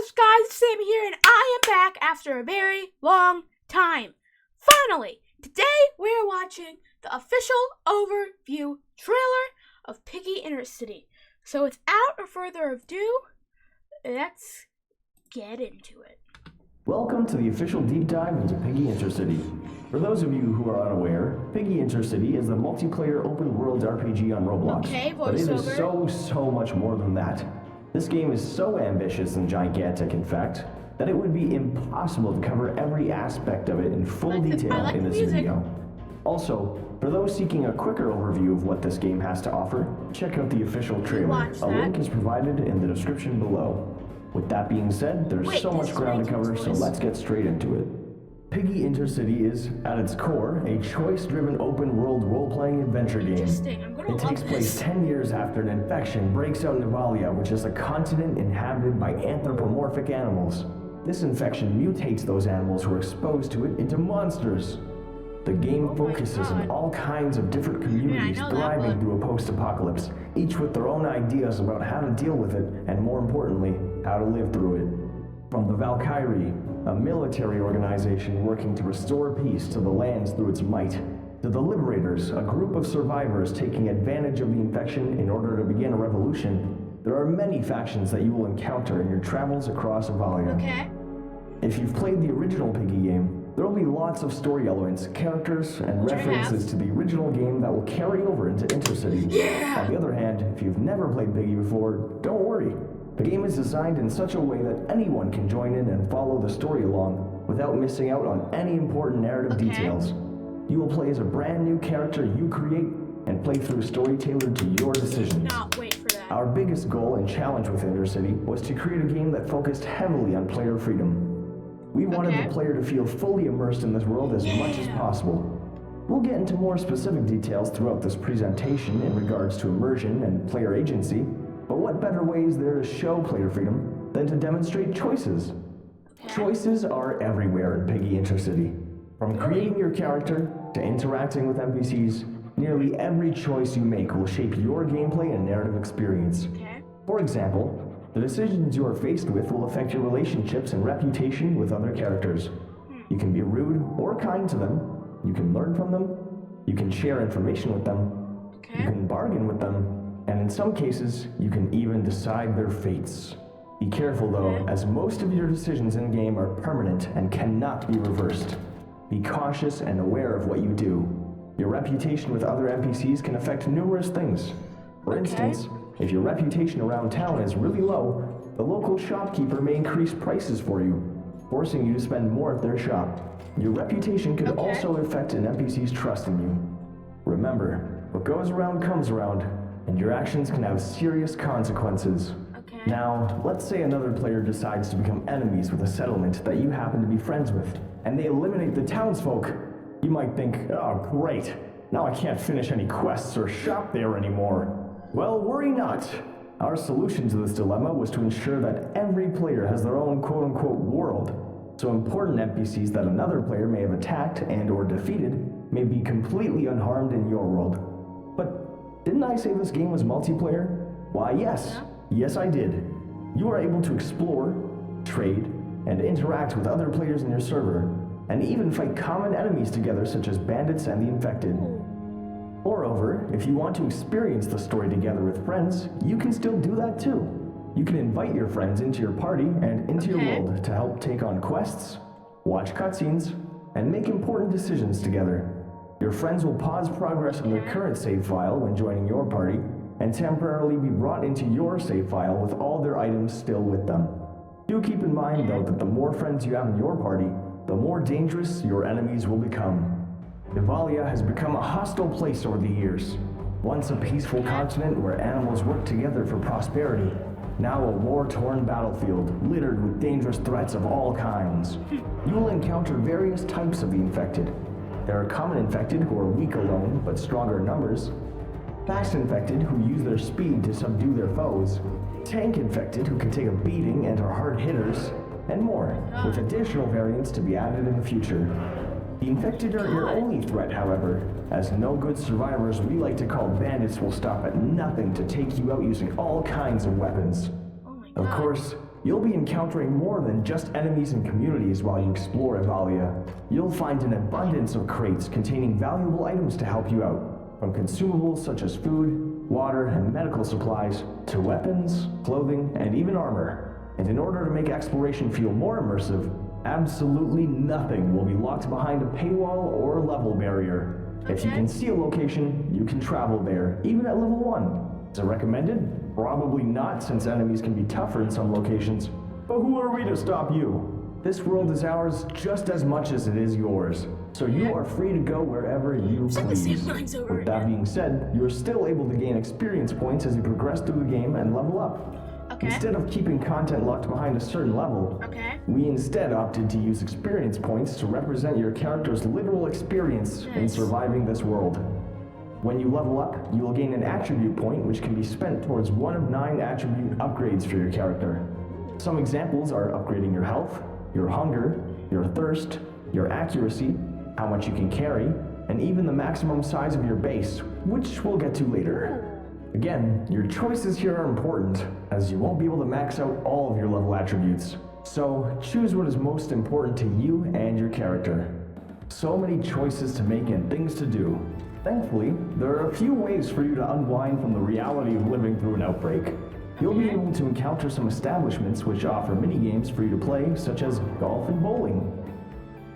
is guys, Sam here, and I am back after a very long time. Finally, today we are watching the official overview trailer of Piggy Intercity. So without further ado, let's get into it. Welcome to the official deep dive into Piggy Intercity. For those of you who are unaware, Piggy Intercity is a multiplayer open-world RPG on Roblox. Okay, but it is voiceover. so much more than that. This game is so ambitious and gigantic, in fact, that it would be impossible to cover every aspect of it in full detail in this video. Also, for those seeking a quicker overview of what this game has to offer, check out the official trailer. A link is provided in the description below. With that being said, there's so much ground to cover, so let's get straight into it. Piggy Intercity is, at its core, a choice-driven open-world role-playing adventure game. It takes place 10 years after an infection breaks out in Avalia, which is a continent inhabited by anthropomorphic animals. This infection mutates those animals who are exposed to it into monsters. The game focuses on all kinds of different communities thriving through a post-apocalypse, each with their own ideas about how to deal with it, and more importantly, how to live through it. From the Valkyrie, a military organization working to restore peace to the lands through its might, to the Liberators, a group of survivors taking advantage of the infection in order to begin a revolution, there are many factions that you will encounter in your travels across Avalia. Okay. If you've played the original Piggy game, there will be lots of story elements, characters, and references to the original game that will carry over into Intercity. Yeah! On the other hand, if you've never played Piggy before, don't worry. The game is designed in such a way that anyone can join in and follow the story along without missing out on any important narrative details. You will play as a brand new character you create and play through a story tailored to your decisions. Not wait for that. Our biggest goal and challenge with Intercity was to create a game that focused heavily on player freedom. We wanted the player to feel fully immersed in this world as much as possible. We'll get into more specific details throughout this presentation in regards to immersion and player agency, but what better way is there to show player freedom than to demonstrate choices? Choices are everywhere in Piggy Intercity. From creating your character to interacting with NPCs, nearly every choice you make will shape your gameplay and narrative experience. For example, the decisions you are faced with will affect your relationships and reputation with other characters. You can be rude or kind to them, you can learn from them, you can share information with them, you can bargain with them, and in some cases, you can even decide their fates. Be careful though, as most of your decisions in-game are permanent and cannot be reversed. Be cautious and aware of what you do. Your reputation with other NPCs can affect numerous things. For instance, if your reputation around town is really low, the local shopkeeper may increase prices for you, forcing you to spend more at their shop. Your reputation could also affect an NPC's trust in you. Remember, what goes around comes around, and your actions can have serious consequences. Now, let's say another player decides to become enemies with a settlement that you happen to be friends with, and they eliminate the townsfolk. You might think, oh great, now I can't finish any quests or shop there anymore. Well, worry not. Our solution to this dilemma was to ensure that every player has their own quote-unquote world, so important NPCs that another player may have attacked and or defeated may be completely unharmed in your world. But didn't I say this game was multiplayer? Why yes, yes I did. You are able to explore, trade, and interact with other players in your server, and even fight common enemies together such as bandits and the infected. Moreover, if you want to experience the story together with friends, you can still do that too. You can invite your friends into your party and into your world to help take on quests, watch cutscenes, and make important decisions together. Your friends will pause progress on their current save file when joining your party, and temporarily be brought into your save file with all their items still with them. Do keep in mind though that the more friends you have in your party, the more dangerous your enemies will become. Avalia has become a hostile place over the years. Once a peaceful continent where animals work together for prosperity, now a war-torn battlefield littered with dangerous threats of all kinds. You will encounter various types of the infected. There are common infected who are weak alone but stronger in numbers, fast infected who use their speed to subdue their foes, tank infected who can take a beating and are hard hitters, and more, with additional variants to be added in the future. The infected aren't your only threat, however, as no good survivors we like to call bandits will stop at nothing to take you out using all kinds of weapons. Of course, You'll be encountering more than just enemies and communities while you explore Evalia. You'll find an abundance of crates containing valuable items to help you out, from consumables such as food, water, and medical supplies, to weapons, clothing, and even armor. And in order to make exploration feel more immersive, absolutely nothing will be locked behind a paywall or level barrier. If you can see a location, you can travel there, even at level 1. Is it recommended? Probably not, since enemies can be tougher in some locations. But who are we to stop you? This world is ours just as much as it is yours, so you are free to go wherever you please. With that being said, you are still able to gain experience points as you progress through the game and level up. Instead of keeping content locked behind a certain level, we instead opted to use experience points to represent your character's literal experience in surviving this world. When you level up, you will gain an attribute point which can be spent towards one of 9 attribute upgrades for your character. Some examples are upgrading your health, your hunger, your thirst, your accuracy, how much you can carry, and even the maximum size of your base, which we'll get to later. Again, your choices here are important, as you won't be able to max out all of your level attributes. So, choose what is most important to you and your character. So many choices to make and things to do. Thankfully, there are a few ways for you to unwind from the reality of living through an outbreak. You'll be able to encounter some establishments which offer mini-games for you to play, such as golf and bowling.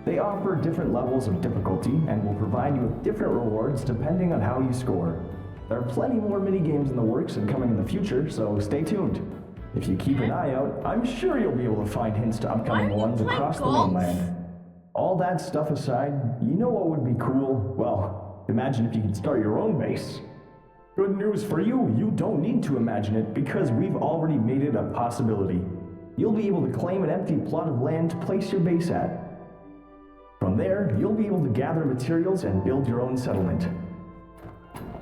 They offer different levels of difficulty and will provide you with different rewards depending on how you score. There are plenty more mini-games in the works and coming in the future, so stay tuned. If you keep an eye out, I'm sure you'll be able to find hints to upcoming ones across the mainland. All that stuff aside, you know what would be cool? Well, imagine if you could start your own base. Good news for you, you don't need to imagine it because we've already made it a possibility. You'll be able to claim an empty plot of land to place your base at. From there, you'll be able to gather materials and build your own settlement.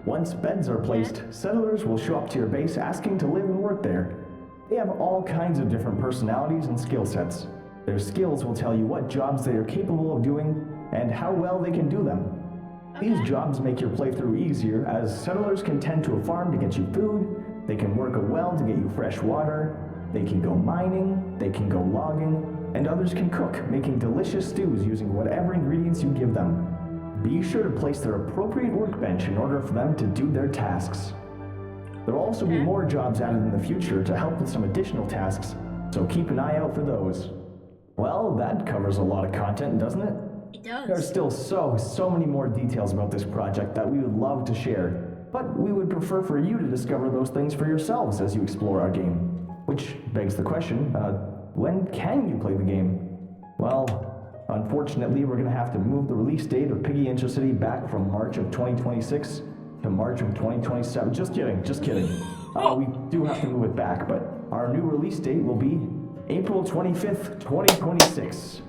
Once beds are placed, settlers will show up to your base asking to live and work there. They have all kinds of different personalities and skill sets. Their skills will tell you what jobs they are capable of doing and how well they can do them. These jobs make your playthrough easier, as settlers can tend to a farm to get you food, they can work a well to get you fresh water, they can go mining, they can go logging, and others can cook, making delicious stews using whatever ingredients you give them. Be sure to place their appropriate workbench in order for them to do their tasks. There will also be more jobs added in the future to help with some additional tasks, so keep an eye out for those. Well, that covers a lot of content, doesn't it? It does. There are still so many more details about this project that we would love to share, but we would prefer for you to discover those things for yourselves as you explore our game. Which begs the question, when can you play the game? Well, unfortunately, we're going to have to move the release date of Piggy Intercity back from March of 2026 to March of 2027. Just kidding. We do have to move it back, but our new release date will be April 25th, 2026.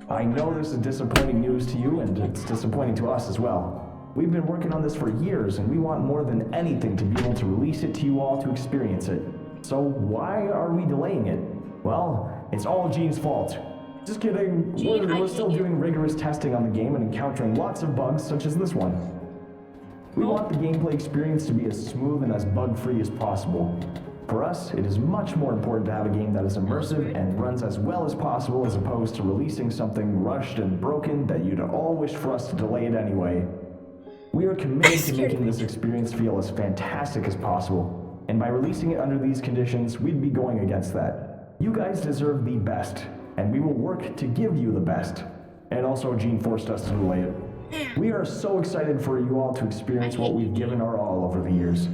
I know this is disappointing news to you, and it's disappointing to us as well. We've been working on this for years, and we want more than anything to be able to release it to you all to experience it. So why are we delaying it? Well, it's all Gene's fault. Just kidding, we're still doing rigorous testing on the game and encountering lots of bugs such as this one. We want the gameplay experience to be as smooth and as bug-free as possible. For us, it is much more important to have a game that is immersive and runs as well as possible as opposed to releasing something rushed and broken that you'd all wish for us to delay it anyway. We are committed to making this experience feel as fantastic as possible, and by releasing it under these conditions, we'd be going against that. You guys deserve the best, and we will work to give you the best. And also, Gene forced us to delay it. We are so excited for you all to experience what we've given our all over the years.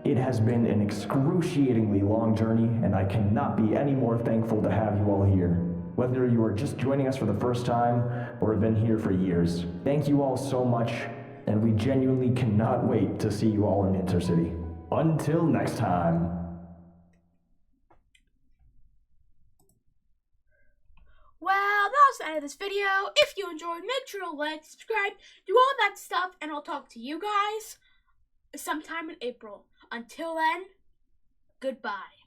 It has been an excruciatingly long journey, and I cannot be any more thankful to have you all here. Whether you are just joining us for the first time or have been here for years, thank you all so much, and we genuinely cannot wait to see you all in Intercity. Until next time. Well, that was the end of this video. If you enjoyed, make sure to like, subscribe, do all that stuff, and I'll talk to you guys sometime in April. Until then, goodbye.